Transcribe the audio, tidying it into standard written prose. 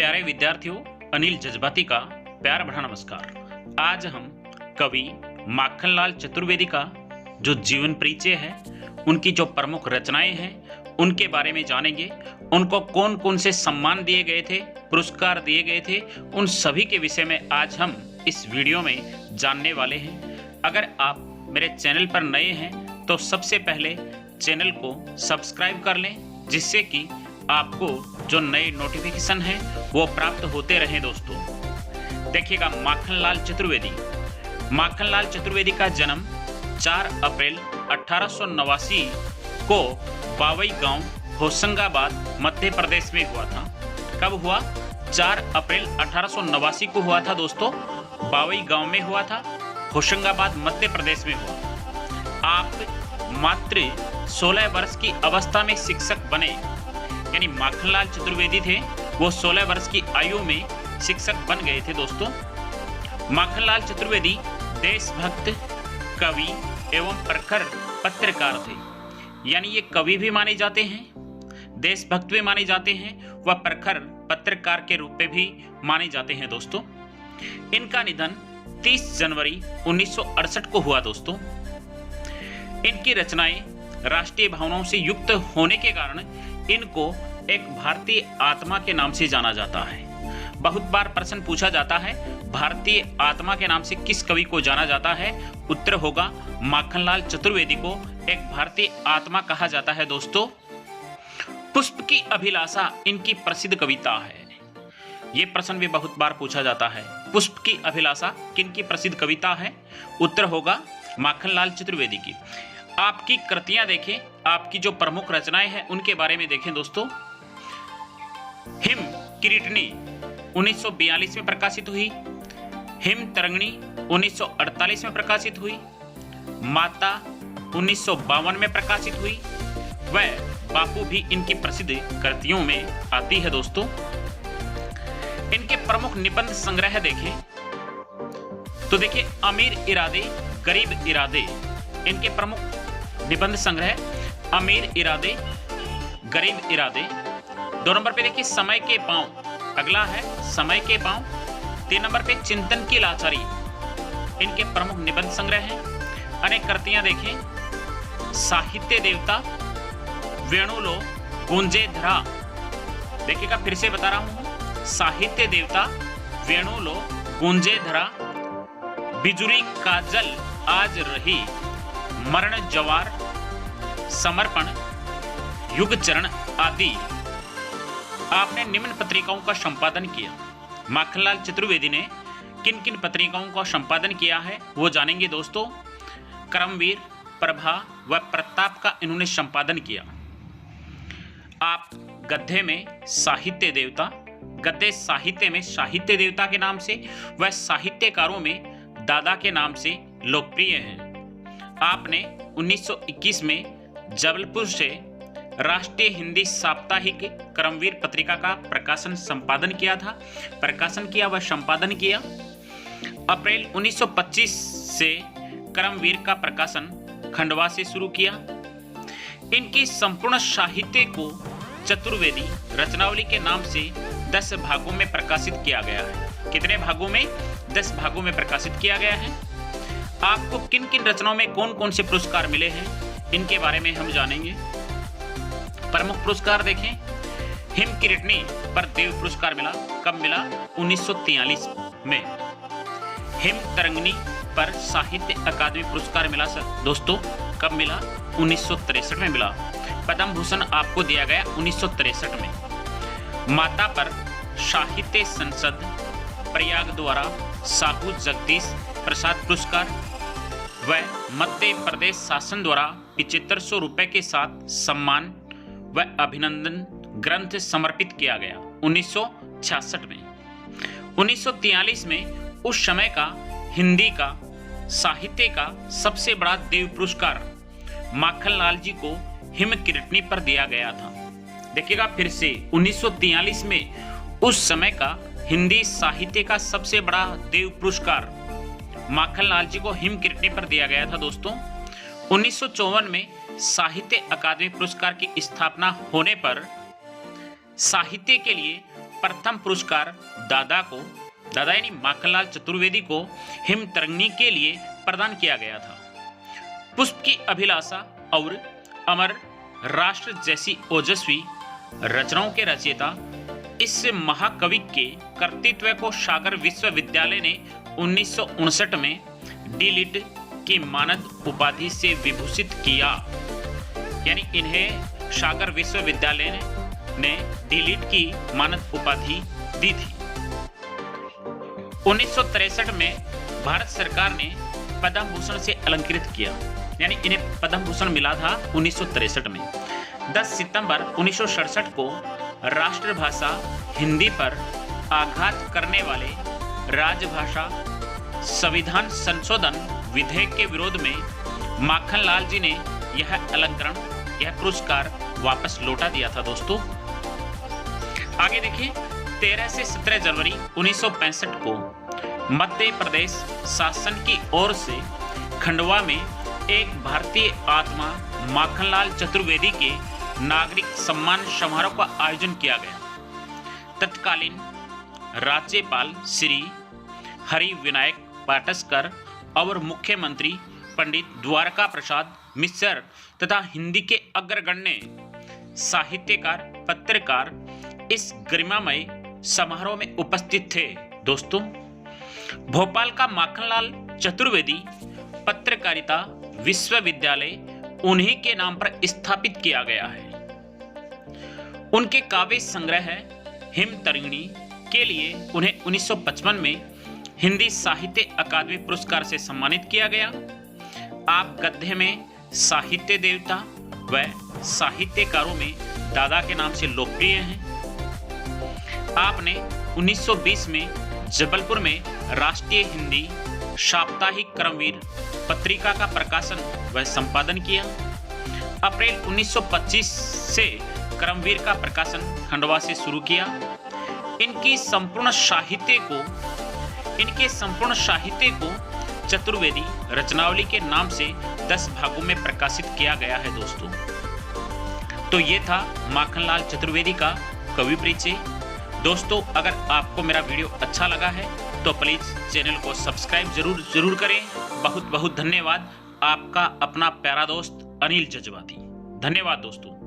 प्यारे विद्यार्थियों, अनिल जज्बाती का प्यार भरा नमस्कार। आज हम कवि माखनलाल चतुर्वेदी का जो जीवन परिचय है, उनकी जो प्रमुख रचनाएं हैं, उनके बारे में जानेंगे। उनको कौन कौन से सम्मान दिए गए थे, पुरस्कार दिए गए थे, उन सभी के विषय में आज हम इस वीडियो में जानने वाले हैं। अगर आप मेरे चैनल पर नए हैं तो सबसे पहले चैनल को सब्सक्राइब कर लें, जिससे कि आपको जो नए नोटिफिकेशन हैं वो प्राप्त होते रहें। दोस्तों देखिएगा, माखनलाल चतुर्वेदी का जन्म 4 अप्रैल 1889 को बावई गांव होशंगाबाद मध्य प्रदेश में हुआ था। कब हुआ? 4 अप्रैल 1889 को हुआ था दोस्तों। बावई गांव में हुआ था, होशंगाबाद मध्य प्रदेश में हुआ। आप मात्र 16 वर्ष की अवस्था में शिक्षक बने, यानी माखनलाल चतुर्वेदी थे वो 16 वर्ष की आयु में शिक्षक बन गए थे। दोस्तों माखनलाल चतुर्वेदी देशभक्त, कवि एवं प्रखर पत्रकार थे। यानी ये कवि भी माने जाते हैं, देशभक्त भी माने जाते हैं, वह प्रखर पत्रकार के रूप में भी माने जाते हैं। दोस्तों इनका निधन 30 जनवरी 1968 को हुआ। दोस्तों इनकी रचनाएं राष्ट्रीय भावनाओं से युक्त होने के कारण इनको एक भारतीय आत्मा के नाम से जाना जाता है। बहुत बार प्रश्न पूछा जाता है, भारतीय आत्मा के नाम से किस कवि को जाना जाता है? उत्तर होगा माखनलाल चतुर्वेदी को एक भारतीय आत्मा कहा जाता है। दोस्तों पुष्प की अभिलाषा इनकी प्रसिद्ध कविता है। ये प्रश्न भी बहुत बार पूछा जाता है, पुष्प की अभिलाषा किनकी प्रसिद्ध कविता है? उत्तर होगा माखनलाल चतुर्वेदी की। आपकी कृतियां देखें, आपकी जो प्रमुख रचनाएं हैं उनके बारे में देखें। दोस्तों हिम किरीटनी 1942 में प्रकाशित हुई, हिम तरंगिणी 1948 में प्रकाशित हुई, माता 1952 में प्रकाशित हुई, वह बापू भी इनकी प्रसिद्ध कृतियों में आती है। दोस्तों इनके प्रमुख निबंध संग्रह देखें तो देखिए, अमीर इरादे गरीब इरादे इनके प्रमुख निबंध संग्रह। अमीर इरादे गरीब इरादे। 2 नंबर पे देखिए समय के पांव, अगला है समय के पांव। 3 नंबर पे चिंतन की लाचारी इनके प्रमुख निबंध संग्रह हैं। अनेक कृतियां देखें, साहित्य देवता, वेणुलो गूंजे धरा। देखिएगा, फिर से बता रहा हूं, साहित्य देवता, वेणुलो गूंजे धरा, बिजुरी काजल आज रही, मरण जवार, समर्पण, युग चरण आदि। आपने निम्न पत्रिकाओं का संपादन किया। माखनलाल चतुर्वेदी ने किन किन पत्रिकाओं का संपादन किया है वो जानेंगे। दोस्तों कर्मवीर, प्रभा व प्रताप का इन्होंने संपादन किया। आप गद्य में साहित्य देवता, गद्य साहित्य में साहित्य देवता के नाम से व साहित्यकारों में दादा के नाम से लोकप्रिय हैं। आपने 1921 में जबलपुर से राष्ट्रीय हिंदी साप्ताहिक कर्मवीर पत्रिका का प्रकाशन संपादन किया था, व संपादन किया। अप्रैल 1925 से कर्मवीर का प्रकाशन खंडवा से शुरू किया। इनकी संपूर्ण साहित्य को चतुर्वेदी रचनावली के नाम से 10 भागों में प्रकाशित किया गया है। कितने भागों में? 10 भागों में प्रकाशित किया गया है। आपको किन किन रचनाओं में कौन कौन से पुरस्कार मिले हैं, इनके बारे में हम जानेंगे। प्रमुख पुरस्कार देखें, हिम किरीटनी पर देव पुरस्कार मिला। कब मिला? 1943 में। हिम तरंगिणी पर साहित्य अकादमी पुरस्कार मिला दोस्तों। कब मिला? 1963 में मिला। पद्म भूषण आपको दिया गया 1963 में। माता पर साहित्य संसद प्रयाग द्वारा साहू जगदीश प्रसाद पुरस्कार व मध्य प्रदेश शासन द्वारा 7500 रुपए के साथ सम्मान व अभिनंदन ग्रंथ समर्पित किया गया 1966 में। 1943 में उस समय का हिंदी का साहित्य का सबसे बड़ा देव पुरस्कार माखनलाल जी को हिम किरीटनी पर दिया गया था। देखिएगा फिर से, 1943 में उस समय का हिंदी साहित्य का सबसे बड़ा देव पुरस्कार माखनलाल जी को हिम किरीटनी पर दिया गया था। दोस्तों 1954 में साहित्य अकादमी पुरस्कार की स्थापना होने पर साहित्य के लिए प्रथम पुरस्कार दादा यानी माखनलाल चतुर्वेदी को हिमतरंगिणी के लिए प्रदान किया गया था। पुष्प की अभिलाषा और अमर राष्ट्र जैसी ओजस्वी रचनाओं के रचयिता इस महाकवि के कर्तृत्व को सागर विश्वविद्यालय ने 1959 में डी.लिट की मानद उपाधि से विभूषित किया। यानी इन्हें सागर विश्वविद्यालय ने डी.लिट की मानद उपाधि दी थी। 1963 में भारत सरकार ने पद्म भूषण से अलंकृत किया, यानी इन्हें पद्म भूषण मिला था 1963 में। 10 सितंबर 1967 को राष्ट्रभाषा हिंदी पर आघात करने वाले राजभाषा संविधान संशोधन विधेयक के विरोध में माखनलाल जी ने यह अलंकरण, यह पुरस्कार वापस लौटा दिया था दोस्तों। आगे देखिए, 13 से 17 जनवरी 1965 को मध्य प्रदेश शासन की ओर से खंडवा में एक भारतीय आत्मा माखनलाल चतुर्वेदी के नागरिक सम्मान समारोह का आयोजन किया गया। तत्कालीन राज्यपाल श्री हरि विनायक पाटस्कर और मुख्यमंत्री पंडित द्वारका प्रसाद मिश्र तथा हिंदी के अग्रगण्य साहित्यकार पत्रकार इस गरिमामय समारोह में उपस्थित थे। दोस्तों, भोपाल का माखनलाल चतुर्वेदी पत्रकारिता विश्वविद्यालय उन्हीं के नाम पर स्थापित किया गया है। उनके काव्य संग्रह हिमतरंगिणी के लिए उन्हें 1955 में हिंदी साहित्य अकादमी पुरस्कार से सम्मानित किया गया। आप गद्य में साहित्य देवता व साहित्यकारों में दादा के नाम से लोकप्रिय हैं। आपने 1920 में जबलपुर में राष्ट्रीय हिंदी साप्ताहिक क्रमवीर पत्रिका का प्रकाशन व संपादन किया। अप्रैल 1925 से क्रमवीर का प्रकाशन खंडवा से शुरू किया। इनके संपूर्ण साहित्य को चतुर्वेदी रचनावली के नाम से 10 भागों में प्रकाशित किया गया है। दोस्तों, तो ये था माखनलाल चतुर्वेदी का कवि परिचय। दोस्तों, अगर आपको मेरा वीडियो अच्छा लगा है तो प्लीज चैनल को सब्सक्राइब जरूर करें। बहुत बहुत धन्यवाद। आपका अपना प्यारा दोस्त अनिल जज्बाती। धन्यवाद दोस्तों।